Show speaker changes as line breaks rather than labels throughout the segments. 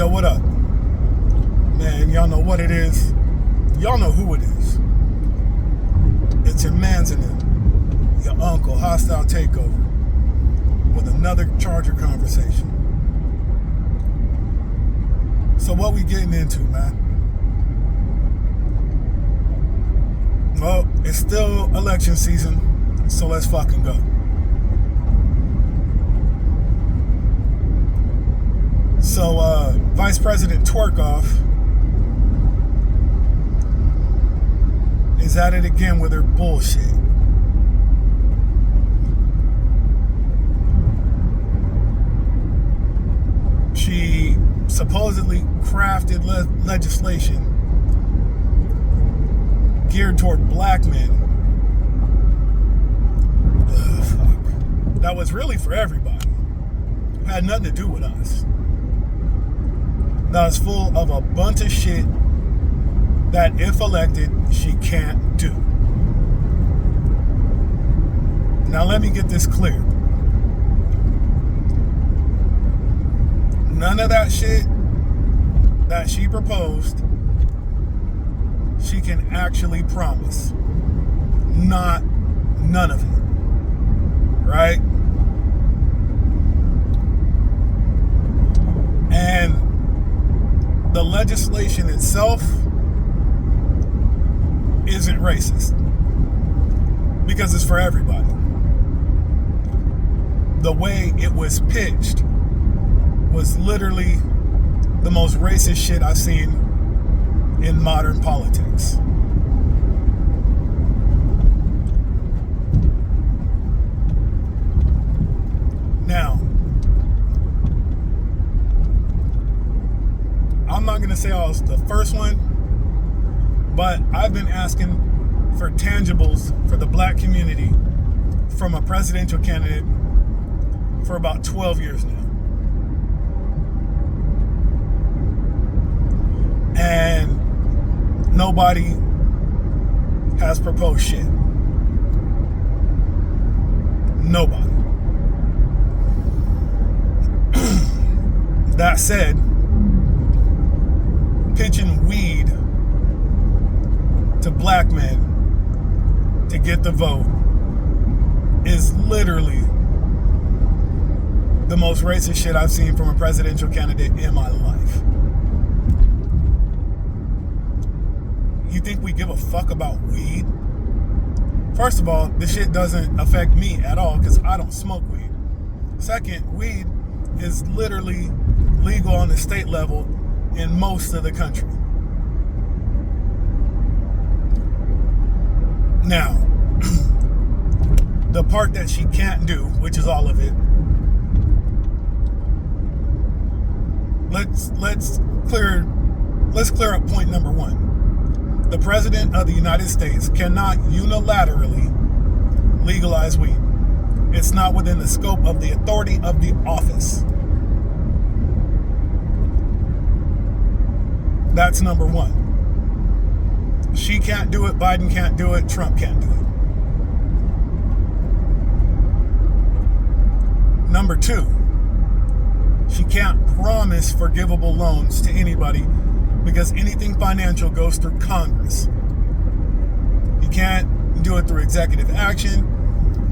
Yo, what up? Man, y'all know what it is. Y'all know who it is. It's your mans and them. Your uncle, Hostile Takeover. With another Charger conversation. So what we getting into, man? Well, it's still election season, so let's fucking go. So, Vice President Twerkoff is at it again with her bullshit. She supposedly crafted legislation geared toward black men. Fuck. That was really for everybody. Had nothing to do with us. That was full of a bunch of shit that, if elected, she can't do. Now let me get this clear. None of that shit that she proposed, she can actually promise. None of it. Right? And the legislation itself isn't racist because it's for everybody. The way it was pitched was literally the most racist shit I've seen in modern politics. Now, I'm not going to say I was the first one, but I've been asking for tangibles for the black community from a presidential candidate for about 12 years now. And nobody has proposed shit. Nobody. That said, pitching weed to black men to get the vote is literally the most racist shit I've seen from a presidential candidate in my life. You think we give a fuck about weed? First of all, this shit doesn't affect me at all because I don't smoke weed. Second, weed is literally legal on the state level in most of the country. Now, the part that she can't do, which is all of it, let's clear up point number one. The President of the United States cannot unilaterally legalize weed. It's not within the scope of the authority of the office. That's number one. She can't do it, Biden can't do it, Trump can't do it. Number two, she can't promise forgivable loans to anybody because anything financial goes through Congress. You can't do it through executive action,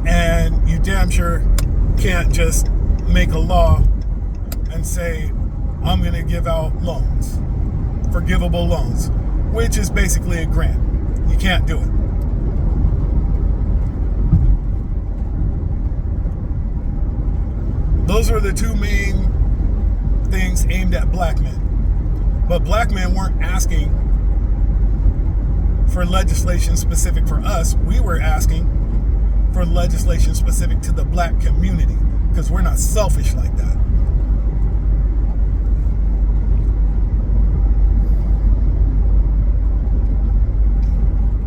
and you damn sure can't just make a law and say, I'm going to give out loans, forgivable loans, which is basically a grant. You can't do it. Those are the two main things aimed at black men. But black men weren't asking for legislation specific for us. We were asking for legislation specific to the black community because we're not selfish like that.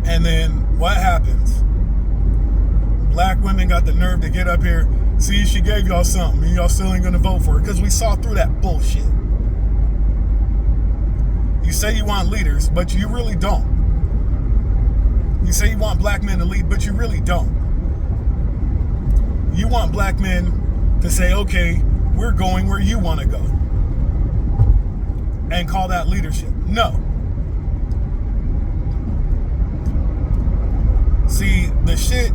And then what happens? Black women got the nerve to get up here. See, she gave y'all something and y'all still ain't gonna vote for it because we saw through that bullshit. You say you want leaders, but you really don't. You say you want black men to lead, but you really don't. You want black men to say, okay, we're going where you want to go. and call that leadership. No. See, the shit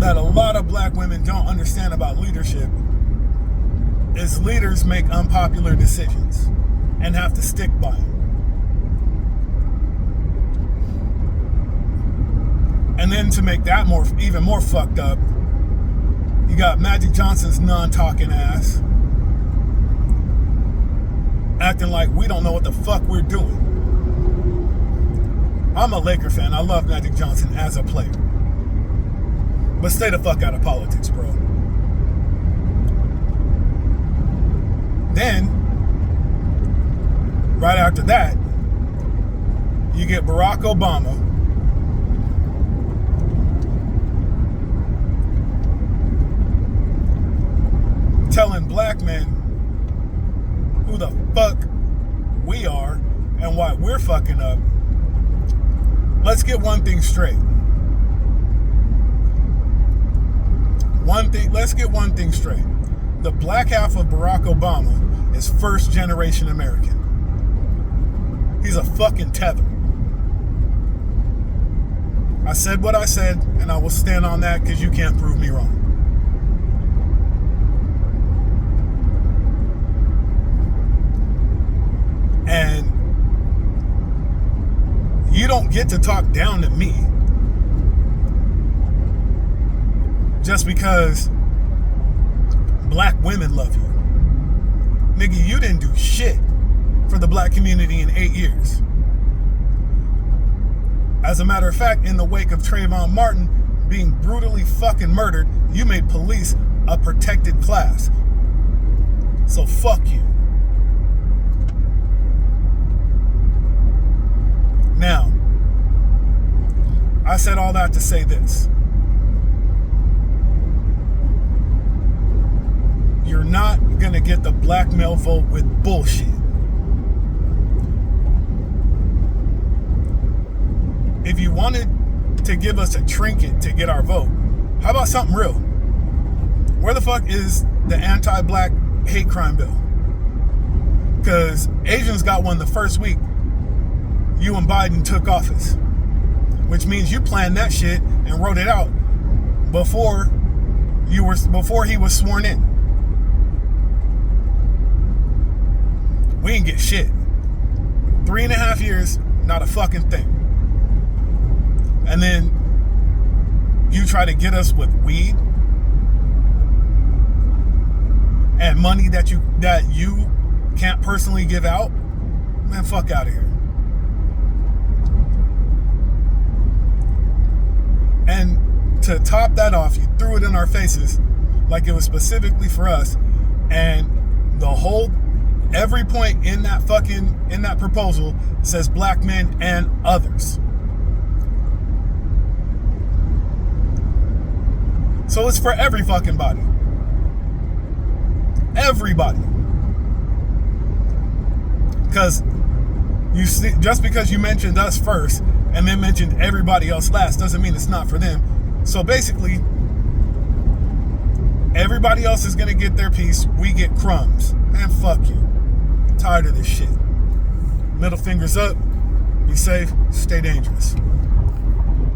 that a lot of black women don't understand about leadership is leaders make unpopular decisions and have to stick by them. And then to make that even more fucked up, you got Magic Johnson's non-talking ass acting like we don't know what the fuck we're doing. I'm a Laker fan. I love Magic Johnson as a player. But stay the fuck out of politics, bro. Then, right after that, you get Barack Obama telling black men who the fuck we are and why we're fucking up. Let's get one thing straight. Let's get one thing straight. The black half of Barack Obama is first generation American. He's a fucking tether. I said what I said, and I will stand on that because you can't prove me wrong. And you don't get to talk down to me just because black women love you. Nigga, you didn't do shit for the black community in 8 years. As a matter of fact, in the wake of Trayvon Martin being brutally fucking murdered, you made police a protected class. So fuck you. Now, I said all that to say this. You're not gonna get the black male vote with bullshit. If you wanted to give us a trinket to get our vote, how about something real? Where the fuck is the anti-black hate crime bill? Because Asians got one the first week you and Biden took office, which means you planned that shit and wrote it out before he was sworn in. We didn't get shit. 3.5 years, not a fucking thing. And then you try to get us with weed and money that you can't personally give out. Man, fuck out of here. And to top that off, you threw it in our faces like it was specifically for us. And every point in that proposal says black men and others. So it's for every fucking body. Everybody. Because just because you mentioned us first and then mentioned everybody else last doesn't mean it's not for them. So basically, everybody else is going to get their piece. We get crumbs. Man, fuck you. I'm tired of this shit. Middle fingers up. Be safe. Stay dangerous.